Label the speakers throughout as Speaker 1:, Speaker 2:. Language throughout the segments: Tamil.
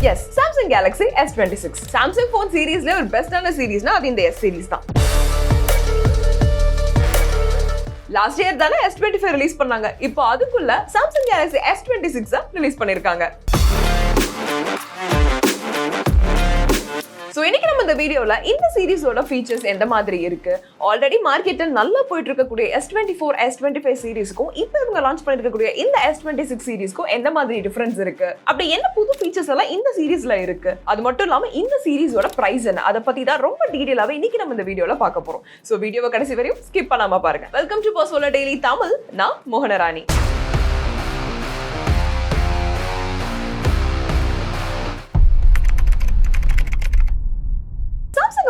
Speaker 1: Yes, Samsung Galaxy S26. Samsung phone series le or best ஆன சீரிஸ்னா அது இந்த S series தான். லாஸ்ட் இயர் தான S25 ரிலீஸ் பண்ணாங்க. இப்போ அதுக்குள்ள Samsung Galaxy S26 ரிலீஸ் பண்ணிருக்காங்க. சோ இன்னைக்கு நம்ம இந்த வீடியோல இந்த சீரிஸோட ஃபீச்சர்ஸ் எந்த மாதிரி இருக்கு, ஆல்ரெடி மார்க்கெட்ல நல்லா போயிட்டு இருக்கக்கூடிய S24, S25 சீரிஸ்க்கும் இப்போ இவங்க லான்ச் பண்ணிருக்கக்கூடிய இந்த S26 சீரிஸ்க்கும் எந்த மாதிரி டிஃபரன்ஸ் இருக்கு, அப்படி என்ன புது ஃபீச்சர்ஸ் எல்லாம் இந்த சீரிஸ்ல இருக்கு, அது மட்டும் இல்லாம இந்த சீரிஸோட பிரைஸ் என்ன, அதை பத்தி தான் ரொம்ப டீடைலாவே இன்னைக்கு நம்ம இந்த வீடியோல பார்க்க போறோம். சோ வீடியோவை கடைசி வரையும் ஸ்கிப் பண்ணாம பாருங்க. Welcome to ProVisual daily Tamil. நான் மோகனராணி.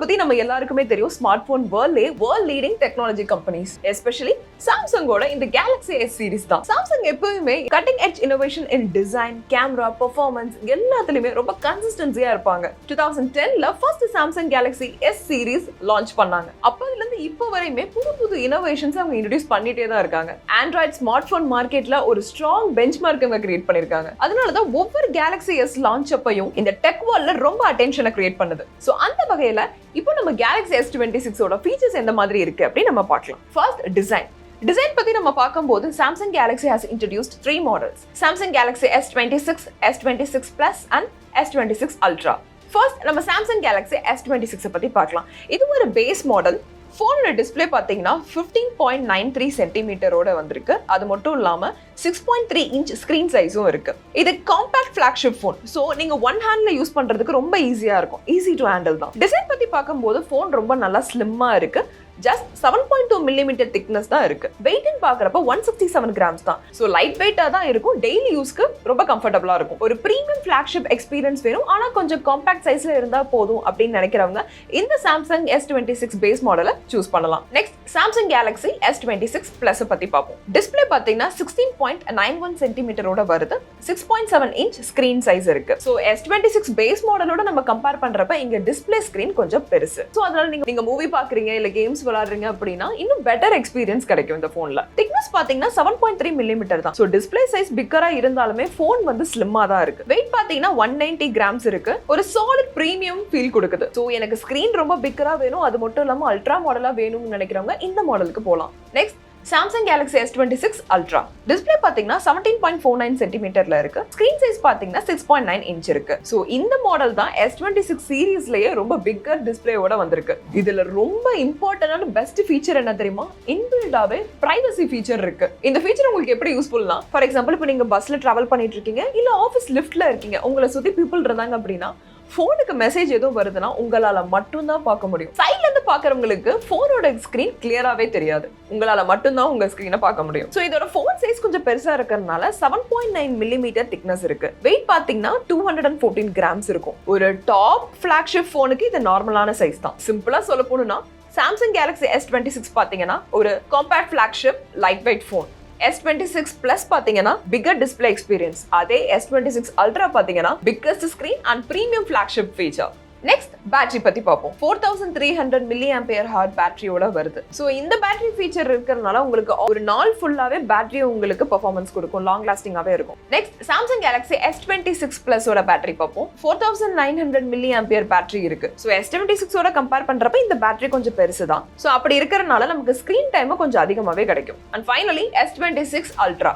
Speaker 1: பத்தி நம்ம எல்லாருக்குமே தெரியும், smart phone world leading technology companies, especially சாம்சங்கோட இந்த Galaxy S சீரிஸ் தான். சாம்சங் எப்பவுமே cutting edge innovation in design, camera, performance எல்லாத்துலயுமே ரொம்ப கன்சிஸ்டன்சியா இருப்பாங்க. 2010ல first Samsung Galaxy S series launch பண்ணாங்க. அப்பதுல இருந்து இப்போ வரையுமே புது இன்னோவேஷன்ஸ் அவங்க இன்ட்ரோடியூஸ் பண்ணிட்டே தான் இருக்காங்க. ஆண்ட்ராய்ட் ஸ்மார்ட் போன் மார்க்கெட்ல ஒரு ஸ்ட்ராங் பெஞ்ச்மார்க் அவங்க கிரியேட் பண்ணிருக்காங்க. அதனாலதான் ஒவ்வொரு Galaxy S லான்ச் அப்பையும் இந்த டெக் வேர்ல்ட்ல ரொம்ப அட்டென்ஷனை கிரியேட் பண்ணுது. சோ அந்த வகையில இப்போ நம்ம Galaxy S26 ஓட ஃபீச்சர்ஸ் எந்த மாதிரி இருக்கு அப்படி நம்ம பார்க்கலாம். ஃபர்ஸ்ட் டிசைன் பத்தி நம்ம பார்க்கும்போது Samsung Galaxy has introduced 3 models. Samsung Galaxy S26, S26 Plus and S26 Ultra. First நம்ம Samsung Galaxy S26 பத்தி பார்க்கலாம். இது ஒரு பேஸ் மாடல். போனோட டிஸ்பிளே பாத்தீங்கன்னா 15.93 சென்டிமீட்டரோட வந்திருக்கு. அது மட்டும் இல்லாம 6.3 இன்ச் ஸ்கிரீன் சைஸும் இருக்கு. இது காம்பாக்ட் ஃபிளாக்ஷிப் போன். சோ நீங்க ஒன் ஹேண்ட்ல யூஸ் பண்றதுக்கு ரொம்ப ஈஸியா இருக்கும். ஈஸி டு ஹேண்டில் தான். டிசைன் பத்தி பார்க்கும்போது போன் ரொம்ப நல்லா ஸ்லிம்மா இருக்கு. ஜஸ்ட் 7.2 மில்லிமீட்டர் திக்னஸ் தான் இருக்கு. வெயிட்னு பாக்குறப்ப 167 கிராம்ஸ் தான். சோ லைட் வெயிட்டா தான் இருக்கும். டெய்லி யூஸ்க்கு ரொம்ப கம்ஃபர்டபுளா இருக்கும். ஒரு பிரீமியம் ஃபிளாக்ஷிப் எக்ஸ்பீரியன்ஸ் வேணும், ஆனா கொஞ்சம் காம்பாக்ட் சைஸ்ல இருந்தா போதும் அப்படின்னு நினைக்கிறவங்க இந்த Samsung S26 பேஸ் மாடலை சூஸ் பண்ணலாம். Next Samsung Galaxy S26 Plus பத்தி பார்ப்போம். டிஸ்பிளே பாத்தீங்கன்னா 16.91 சென்டிமீட்டரோட வருது. 6.7 இன்ச் ஸ்கிரீன் சைஸ் இருக்கு. சோ S26 பேஸ் மாடலோட நம்ம கம்பேர் பண்றப்ப இங்க டிஸ்பிளே ஸ்கிரீன் கொஞ்சம் பெருசு. சோ அதனால நீங்க மூவி பாக்குறீங்க இல்ல கேம்ஸ் விளையாடுறீங்க அப்படின்னா இன்னும் பெட்டர் எக்ஸ்பீரியன்ஸ் கிடைக்கும் இந்த போன்ல. திக்னஸ் பாத்தீங்கன்னா 7.3 மில்லிமீட்டர் தான். சோ டிஸ்பிளே சைஸ் பிக்கரா இருந்தாலுமே போன் வந்து ஸ்லிம்மா தான் இருக்கு. வெயிட் பாத்தீங்கன்னா 190 கிராம்ஸ் இருக்கு. ஒரு சாலிட் பிரீமியம் ஃபீல் கொடுக்குது. சோ எனக்கு ஸ்கிரீன் ரொம்ப பிக்கரா வேணும், அது மட்டும் இல்லாம அல்ட்ரா மாடலா வேணும்னு நினைக்கிறவங்க இந்த மாடலுக்கு போலாம். Next Samsung Galaxy S26 Ultra. Display பாத்தீங்கன்னா 17.49 சென்டிமீட்டர்ல இருக்கு. ஸ்கிரீன் சைஸ் பாத்தீங்கன்னா 6.9 இன்ச் இருக்கு. சோ இந்த மாடல் தான் S26 சீரிஸ்லயே ரொம்ப பிக்கர் டிஸ்பிளேயோட வந்திருக்கு. இதுல ரொம்ப இம்பார்ட்டன்டான பெஸ்ட் ஃபீச்சர் என்ன தெரியுமா? இன்பில்டாவே பிரைவசி ஃபீச்சர் இருக்கு. இந்த ஃபீச்சர் உங்களுக்கு எப்படி யூஸ்ஃபுல்னா, ஃபார் எக்ஸாம்பிள் இப்போ நீங்க பஸ்ல டிராவல் பண்ணிட்டு இருக்கீங்க இல்ல ஆஃபீஸ் லிஃப்ட்ல இருக்கீங்க, உங்களை சுத்தி பீப்புள் இருந்தாங்க அப்படின்னா போனுக்கு மெசேஜ் எதுவும் வருதுன்னா உங்களால மட்டும் தான் பார்க்க முடியும். சைட்ல இருந்து பாக்குறவங்களுக்கு போனோட ஸ்கிரீன் கிளியராவே தெரியாது. உங்களால மட்டும் தான் உங்க ஸ்கிரீனை பார்க்க முடியும். சோ இதோட போன் சைஸ் கொஞ்சம் பெருசா இருக்கறனால 7.9 மில்லிமீட்டர் திக்னஸ் இருக்கு. வெயிட் பாத்தீங்கன்னா 214 கிராம்ஸ் இருக்கும். ஒரு டாப் ஃபிளாக்ஷிப் போனுக்கு இது நார்மலான சைஸ் தான். சிம்பிளா சொல்ல போனா Samsung Galaxy S26 பாத்தீங்கன்னா ஒரு compact flagship light weight phone. S26 Plus பாத்தீங்கன்னா பிகர் டிஸ்பிளே எக்ஸ்பீரியன்ஸ். அதே S26 Ultra பாத்தீங்கன்னா biggest screen and premium flagship feature. Next battery பத்தி பார்ப்போம். 4300 mAh பேட்டரியோட வருது. சோ இந்த பேட்டரி ஃபீச்சர் இருக்கறனால உங்களுக்கு ஒரு நாள் ஃபுல்லாவே பேட்டரி உங்களுக்கு பெர்ஃபார்மன்ஸ் கொடுக்கும், லாங் லாஸ்டிங்காவே இருக்கும். Next Samsung Galaxy S26 Plus ஓட பேட்டரி பார்ப்போம். 4900 mAh பேட்டரி இருக்கு. சோ S26 ஓட கம்பேர் பண்றப்ப இந்த பேட்டரி கொஞ்சம் பெருசு தான். சோ அப்படி இருக்கறனால நமக்கு ஸ்கிரீன் டைம் கொஞ்சம் அதிகமாவே கிடைக்கும். And finally S26 Ultra.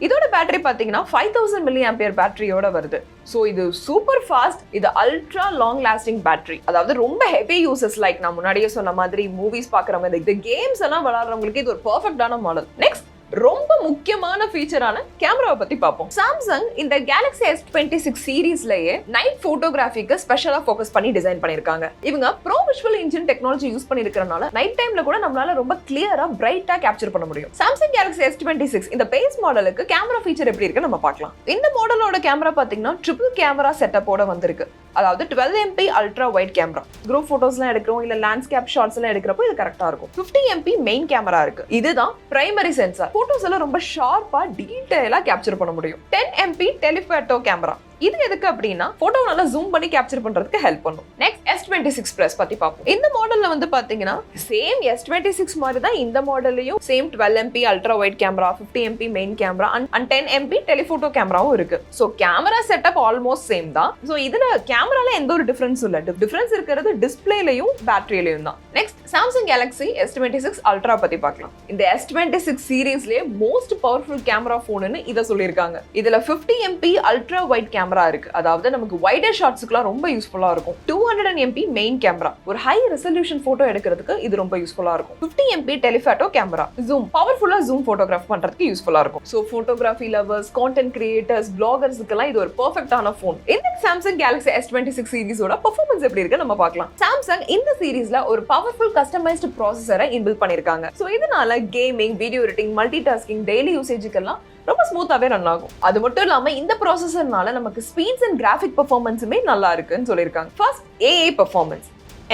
Speaker 1: இதோட பேட்டரி பாத்தீங்கன்னா 5000 mAh பேட்டரியோட வருது. சோ இது சூப்பர் ஃபாஸ்ட், இது அல்ட்ரா லாங் லாஸ்டிங் பேட்டரி. அதாவது ரொம்ப ஹெவி யூசர்ஸ் லைக் நான் முன்னாடியே சொன்ன மாதிரி மூவிஸ் பாக்குறவங்க, இந்த கேம்ஸ் எல்லாம் விளையாடுறவங்களுக்கு இது ஒரு பெர்ஃபெக்ட்டான மாடல். நெக்ஸ்ட் ரொம்ப முக்கியமான ஃபீச்சரான கேமராவை பத்தி பார்ப்போம். சாம்சங் இந்த Galaxy S26 சீரிஸ்லயே நைட் போட்டோகிராஃபிக்கு ஸ்பெஷலா ஃபோக்கஸ் பண்ணி டிசைன் பண்ணிருக்காங்க. இவங்க ProVisual இன்ஜின் டெக்னாலஜி யூஸ் பண்ணிருக்கறனால நைட் டைம்ல கூட நம்மளால ரொம்ப கிளியரா பிரைட்டா கேப்சர் பண்ண முடியும். Samsung Galaxy S26 இந்த பேஸ் மாடலுக்கு கேமரா ஃபீச்சர் எப்படி இருக்கு நம்ம பார்க்கலாம். இந்த மாடலோட கேமரா பாத்தீங்கன்னா ட்ரிபிள் கேமரா செட்டப்போட வந்திருக்கு. அதாவது 12 MP ultra wide camera. Group போட்டோஸ்லாம் எடுக்கிறோம் இல்ல லேண்ட்ஸ்கேப் ஷாட்ஸ் எல்லாம் எடுக்கிறப்போ இது கரெக்டா இருக்கும். 50 MP மெயின் கேமரா இருக்கு. இதுதான் பிரைமரி சென்சார். போட்டோஸ் எல்லாம் ரொம்ப ஷார்ப்பா டீடைலா கேப்சர் பண்ண முடியும். 10 MP டெலிஃபோட்டோ கேமரா. இது எதுக்கு அப்படின்னா போட்டோ நல்லா ஜூம் பண்ணி கேப்சர் பண்றதுக்கு ஹெல்ப் பண்ணும். நெக்ஸ்ட் S26 Plus பத்தி பார்ப்போம். இந்த மாடல்ல வந்து பாத்தீங்கன்னா சேம் S26 மாதிரி தான் இந்த மாடல்லையும் same 12 MP ultra wide camera, 50 MP main camera and 10 MP telephoto கேமராவும் இருக்கு. So camera setup almost same தான். சோ இதுல கேமரால எந்த ஒரு டிஃபரன்ஸும் இல்ல. டிஃபரன்ஸ் இருக்கிறது டிஸ்பிளேலயும் பேட்டரியிலயும் தான். Next Samsung Galaxy S26 Ultra பத்தி பார்க்கலாம். இந்த S26 சீரிஸ்லயே மோஸ்ட் பவர்ஃபுல் கேமரா போன்னு இத சொல்லிருக்காங்க. இதுல 50 MP அல்ட்ரா வைட் கேமரா இருக்கு. அதாவது நமக்கு வைடர் ஷாட்ஸ்க்குலாம் ரொம்ப யூஸ்ஃபுல்லா இருக்கும். 200 MP மெயின் கேமரா, ஒரு ஹை ரெசல்யூஷன் போட்டோ எடுக்கிறதுக்கு இது ரொம்ப யூஸ்ஃபுல்லா இருக்கும். 50 MP டெலிஃபோட்டோ கேமரா, ஜூம் பவர்ஃபுல்லா ஜூம் போட்டோகிராஃப் பண்றதுக்கு யூஸ்ஃபுல்லா இருக்கும். So photography lovers, content creators, பிளாகர்ஸ்க்குலாம் இது ஒரு பெர்ஃபெக்ட்டான போன். இந்த Samsung Galaxy S26 சீரிஸோட பெர்ஃபார்மன்ஸ் எப்படி இருக்கு நம்ம பார்க்கலாம். Samsung இந்த சீரிஸ்ல ஒரு பவர்ஃபுல் கஸ்டமைஸ்டு ப்ராசஸரை இன்பில்ட் பண்ணிருக்காங்க. சோ இதனால gaming, video editing, multi tasking, daily யூசேஜுக்கெல்லாம் ரொம்ப ஸ்மூத்தாவே ரன் ஆகும். அது மட்டும் இல்லாம இந்த ப்ராசஸர்னால நமக்கு ஸ்பீட்ஸ் அண்ட் கிராஃபிக் பெர்ஃபார்மன்ஸுமே நல்லா இருக்குன்னு சொல்லியிருக்காங்க. ஃபர்ஸ்ட் AI பெர்ஃபார்மன்ஸ்,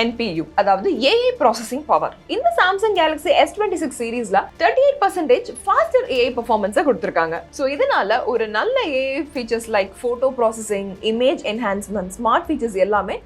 Speaker 1: NPU, அதாவது AI ப்ராசஸிங் பவர். இந்த Samsung Galaxy S26 சீரிஸ்ல 38% ஃபாஸ்டர் AI பெர்ஃபார்மன்ஸை கொடுத்திருக்காங்க. சோ இதனால ஒரு நல்ல AI features like photo processing, image enhancement, smart features எல்லாமே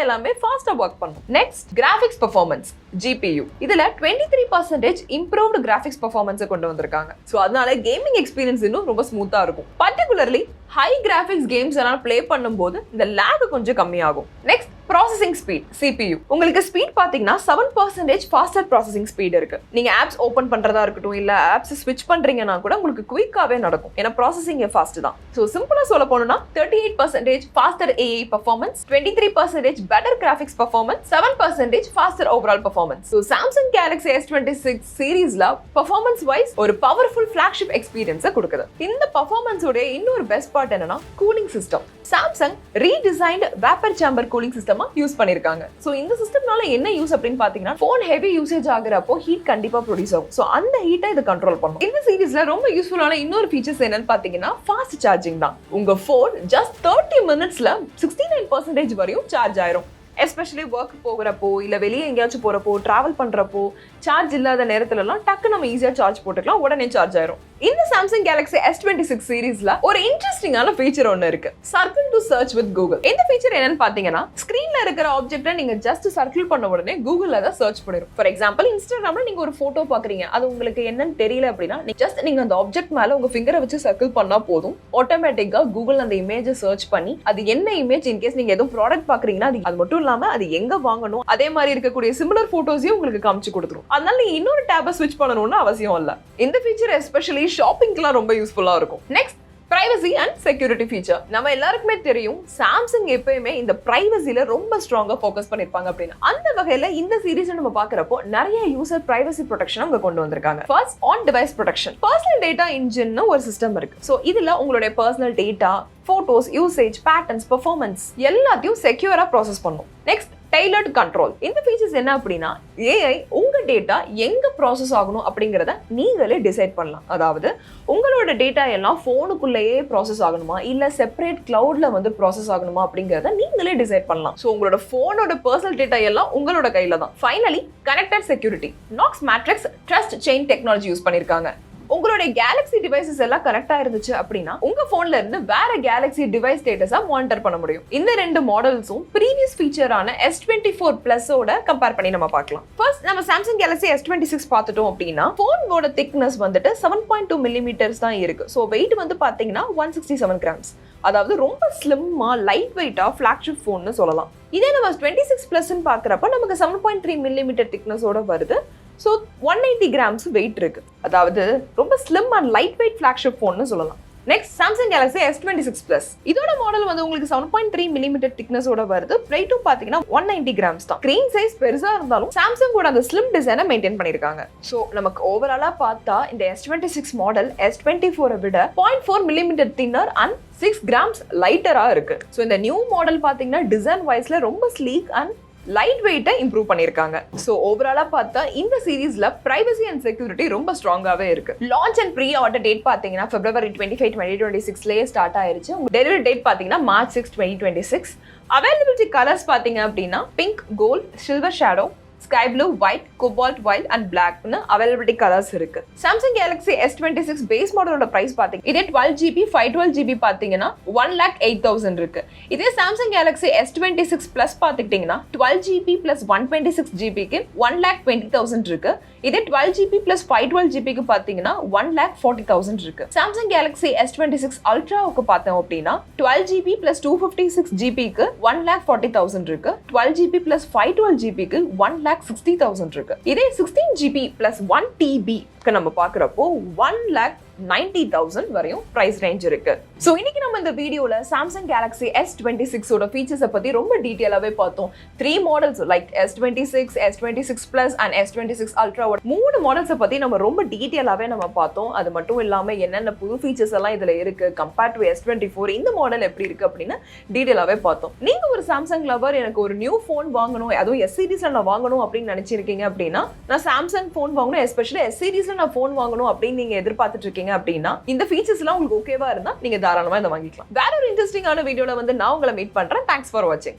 Speaker 1: எல்லாமே ஃபாஸ்டா வர்க் பண்ணும். Next graphics performance, GPU. இதுல 23% இம்ப்ரூவ்ட் கிராஃபிக்ஸ் பெர்ஃபார்மன்ஸை கொண்டு வந்திருக்காங்க. சோ அதனால கேமிங் எக்ஸ்பீரியன்ஸ் இன்னும் ரொம்ப ஸ்மூத்தா இருக்கும். பர்டிகுலர்லி ஹை கிராஃபிக்ஸ் கேம்ஸ் எல்லாம் ப்ளே பண்ணும்போது இந்த லேக் கொஞ்சம் கம்மியாகும். Next processing speed, CPU. உங்களுக்கு ஸ்பீட் பாத்தீங்கன்னா 7% ஃபாஸ்டர் ப்ராசஸிங் ஸ்பீட் இருக்கு. நீங்க ஆப்ஸ் ஓபன் பண்றதா இருக்கட்டும், இல்ல ஆப்ஸ் ஸ்விட்ச் பண்றீங்கன்னா கூட உங்களுக்கு குயிக்காவே நடக்கும். ஏன்னா ப்ராசஸிங் ஃபாஸ்ட் தான். சோ சிம்பிளா சொல்ல போனா 38% faster AI performance, 23% better graphics performance, 7% faster overall performance. So Samsung Galaxy S26 சீரிஸ்ல பெர்ஃபார்மன்ஸ் வைஸ் ஒரு பவர்ஃபுல் ஃபிளாக்ஷிப் எக்ஸ்பீரியன்ஸை கொடுக்குது. இந்த பெர்ஃபார்மன்ஸ் உடைய இன்னொரு பெஸ்ட் பார்ட் என்னன்னா cooling system. Samsung redesigned vapour chamber cooling சிஸ்டமா யூஸ் பண்ணிருக்காங்க. சோ இந்த சிஸ்டம்னால என்ன யூஸ் அப்படின்னு பாத்தீங்கன்னா போன் ஹெவி யூசேஜ் ஆகுறப்போ ஹீட் கண்டிப்பா ப்ரொடியூஸ் ஆகும். சோ அந்த ஹீட்டை இது கண்ட்ரோல் பண்ணும். இந்த சீரிஸ்ல ரொம்ப யூஸ்ஃபுல்லான இன்னொரு ஃபீச்சர்ஸ் என்னன்னு பாத்தீங்கன்னா ஃபாஸ்ட் சார்ஜிங் தான். உங்க போன் ஜஸ்ட் 30 மினிட்ஸ்ல 69% வரையும் சார்ஜ் ஆயிரும். எஸ்பெஷலி ஒர்க் போகிறப்போ, இல்ல வெளியே எங்கேயாச்சும் போறப்போ, டிராவல் பண்றப்போ, சார்ஜ் இல்லாத நேரத்துல எல்லாம் டக்கு நம்ம ஈஸியா சார்ஜ் போட்டுக்கலாம், உடனே சார்ஜ் ஆயிரும். இந்த Samsung Galaxy S26 சீரிஸ்ல ஒரு இன்ட்ரெஸ்டிங்கான ஃபீச்சர் ஒன்னு இருக்கு, circle to search with Google. இந்த ஃபீச்சர் என்னன்னு பாத்தீங்கன்னா ஸ்கிரீன்ல இருக்கிற ஆப்ஜெக்ட்டை நீங்க ஜஸ்ட் சர்க்கிள் பண்ண உடனே கூகுள்ல அதை சர்ச் பண்ணிரும். ஃபார் எக்ஸாம்பிள் இன்ஸ்டாகிராம்ல நீங்க ஒரு போட்டோ பாக்குறீங்க, அது உங்களுக்கு என்னன்னு தெரியல அப்படின்னா நீங்க அந்த ஆப்ஜெக்ட் மேல உங்க ஃபிங்கரை வச்சு சர்க்கிள் பண்ணா போதும், ஆட்டோமேட்டிக்கா கூகுள் அந்த இமேஜை சர்ச் பண்ணி அது என்ன இமேஜ், இன்கேஸ் நீங்க எதுவும் ப்ராடக்ட் பாக்குறீங்கன்னா அது மட்டும் இல்லாம அது எங்க வாங்கணும், அதே மாதிரி இருக்கக்கூடிய சிமிலர் போட்டோஸையும் உங்களுக்கு காமிச்சு கொடுத்துரும். அதனால நீங்க இன்னொரு டேபை ஸ்விட்ச் பண்ணணும்னு அவசியம் இல்ல. இந்த ஃபீச்சர் எஸ்பெஷலி ஷாப்பிங்க்குலாம் ரொம்ப யூஸ்ஃபுல்லா இருக்கும். Next privacy and security feature. நம்ம எல்லாருக்குமே தெரியும் Samsung எப்பயுமே இந்த பிரைவசில ரொம்ப ஸ்ட்ராங்கா ஃபோக்கஸ் பண்ணிருப்பாங்க அப்படின்னு. அந்த வகையில இந்த சீரிஸ் நம்ம பாக்குறப்போ நிறைய யூசர் பிரைவசி ப்ரொடெக்ஷன் அவங்க கொண்டு வந்திருக்காங்க. First on device protection, personal data இன்ஜின்னு ஒரு சிஸ்டம் இருக்கு. சோ இதுல உங்களுடைய personal data, photos, usage patterns, performance எல்லாத்தையும் செக்யூரா ப்ராசஸ் பண்ணும். Next tailored control. இந்த ஃபீச்சர்ஸ் என்ன அப்படின்னா AI உங்க டேட்டா எங்க ப்ராசஸ் ஆகணும் அப்படிங்கறத நீங்களே டிசைட் பண்ணலாம். அதாவது உங்களோட டேட்டா எல்லாம் போனுக்குள்ளேயே ப்ராசஸ் ஆகணுமா, இல்ல செப்பரேட் கிளவுட்ல வந்து ப்ராசஸ் ஆகணுமா அப்படிங்கறத நீங்களே டிசைட் பண்ணலாம். சோ உங்களோட போனோட பர்சனல் டேட்டா எல்லாம் உங்களோட கையில தான். Finally connected security, Knox matrix trust chain technology use பண்ணிருக்காங்க. உங்களுடைய கேலக்ஸி டிவைசஸ் எல்லாம் கனெக்ட் ஆயிருந்துச்சு அப்படின்னா உங்க போன்ல இருந்து வேற கேலக்ஸி டிவைஸ் ஸ்டேட்டஸா மானிட்டர் பண்ண முடியும். இந்த ரெண்டு மாடல்ஸும் ப்ரீவியஸ் ஃபீச்சரான S24 Plus ஓட கம்பேர் பண்ணி நம்ம பார்க்கலாம். ஃபர்ஸ்ட் நம்ம Samsung Galaxy S26 பார்த்துட்டோம் அப்படின்னா போனோட திக்னஸ் வந்துட்டு 7.2 மில்லிமீட்டர்ஸ் தான் இருக்கு. ஸோ வெயிட் வந்து பாத்தீங்கன்னா 167 கிராம்ஸ். அதாவது ரொம்ப ஸ்லிம்மா லைட் வெயிட்டா ஃபிளாக்ஷிப் போன்னு சொல்லலாம். இதே நம்ம 26 Plus பாக்குறப்ப நமக்கு 7.3 மில்லிமீட்டர் திக்னஸோட வருது. ஸோ 180 கிராம்ஸ் வெயிட் இருக்கு. அதாவது ரொம்ப slim and light weight flagship போன்னு சொல்லலாம். Next Samsung Galaxy S26 Plus. இதோட மாடல் வந்து உங்களுக்கு 7.3 மில்லிமீட்டர் திக்னஸோட வருது. வெயிட்டும் பாத்தீங்கன்னா 190 கிராம்ஸ் தான். ஸ்கிரீன் சைஸ் பெருசா இருந்தாலும் Samsung கூட அந்த ஸ்லிம் டிசைனை மெயின்டைன் பண்ணிருக்காங்க. சோ நமக்கு ஓவராலா பார்த்தா இந்த S26 மாடல் S24 விட 0.4 மில்லிமீட்டர் தின்னர் அண்ட் 6 கிராம்ஸ் லைட்டரா இருக்கு. சோ இந்த நியூ மாடல் பாத்தீங்கன்னா டிசைன் வைஸ்ல ரொம்ப ஸ்லீக் அண்ட் லைட் வெயிட்டை இம்ப்ரூவ் பண்ணிருக்காங்க. சோ ஓவராலா பார்த்தா இந்த சீரிஸ்ல பிரைவசி அண்ட் செக்யூரிட்டி ரொம்ப ஸ்ட்ராங்காவே இருக்கு. Launch and pre order date பாத்தீங்கன்னா February 25, 2026லயே ஸ்டார்ட் ஆயிருச்சு. டெலிவரி டேட் பாத்தீங்கன்னா March 6, 2026. அவைலபிலிட்டி கலர்ஸ் பாத்தீங்க அப்படின்னா pink, gold, silver shadow, sky blue, white, cobalt white and பிளாக்னு அவைலபிலிட்டி கலர்ஸ் இருக்கு. Samsung Galaxy S26 பேஸ் மாடலோட பிரைஸ் பாத்தீங்க இதே 12GB 512GB பாத்தீங்கன்னா 1,08,000 இருக்கு. இதே Samsung Galaxy S26 Plus பாத்துக்கிட்டீங்கன்னா 12GB plus 126GBக்கு 1,20,000 இருக்கு. இதே 12GB plus 512GBக்கு பாத்தீங்கன்னா 1,40,000 இருக்கு. Samsung Galaxy S26 Ultraவுக்கு பார்த்தோம் அப்படின்னா 12GB plus 256GBக்கு 1,40,000 இருக்கு. 12GB plus 512GBக்கு 1,60,000 இருக்கு. இதே 16GB plus 1TB நம்ம பாக்குறப்போ 1,90,000 வரையும் பிரைஸ் ரேஞ்ச் இருக்கு. சோ இன்னைக்கு நம்ம இந்த வீடியோல Samsung Galaxy S26 ஓட ஃபீச்சர்ஸ் பத்தி ரொம்ப டீடைலாவே பார்த்தோம். 3 models like S26, S26 Plus and S26 Ultra ஓட 3 மாடல்ஸ் பத்தி நம்ம ரொம்ப டீடைலாவே நம்ம பார்த்தோம். அது மட்டும் இல்லாம என்னென்ன புது ஃபீச்சர்ஸ் எல்லாம் இதுல இருக்கு கம்பேர்ட் டு S24 இந்த மாடல் எப்படி இருக்கு அப்படின்னு டீடைலாவே பார்த்தோம். நீங்க ஒரு Samsung லவர் எனக்கு ஒரு நியூ ஃபோன் வாங்கணும் அதுவும் S சீரிஸ்ல நான் வாங்கணும் அப்படின்னு நினைச்சிருக்கீங்க அப்படின்னா நான் Samsung ஃபோன் வாங்கணும் எஸ்பெஷலி S சீரிஸ்ல நான் ஃபோன் வாங்கணும் அப்படின்னு நீங்க எதிர்பார்த்துட்டு இருக்கீங்க அப்படின்னா இந்த ஃபீச்சர்ஸ் எல்லாம் உங்களுக்கு ஓகேவா இருந்தா நீங்க தாராளமா இதை வாங்கிக்கலாம். வேற ஒரு இன்ட்ரெஸ்டிங்கான வீடியோல வந்து நான் உங்களை மீட் பண்றேன். தேங்க்ஸ் ஃபார் வாட்சிங்.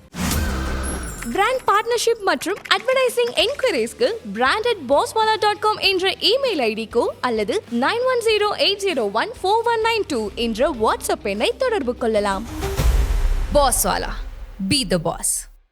Speaker 2: பிராண்ட் பார்ட்னர்ஷிப் மற்றும் அட்வர்டைசிங் என்கொயரிஸ்க்கு brand@bosswala.com என்ற இமெயில் ஐடிக்கோ அல்லது 9108014192 என்ற வாட்ஸ்அப் எண்ணை தொடர்பு கொள்ளலாம். Bosswala, be the boss.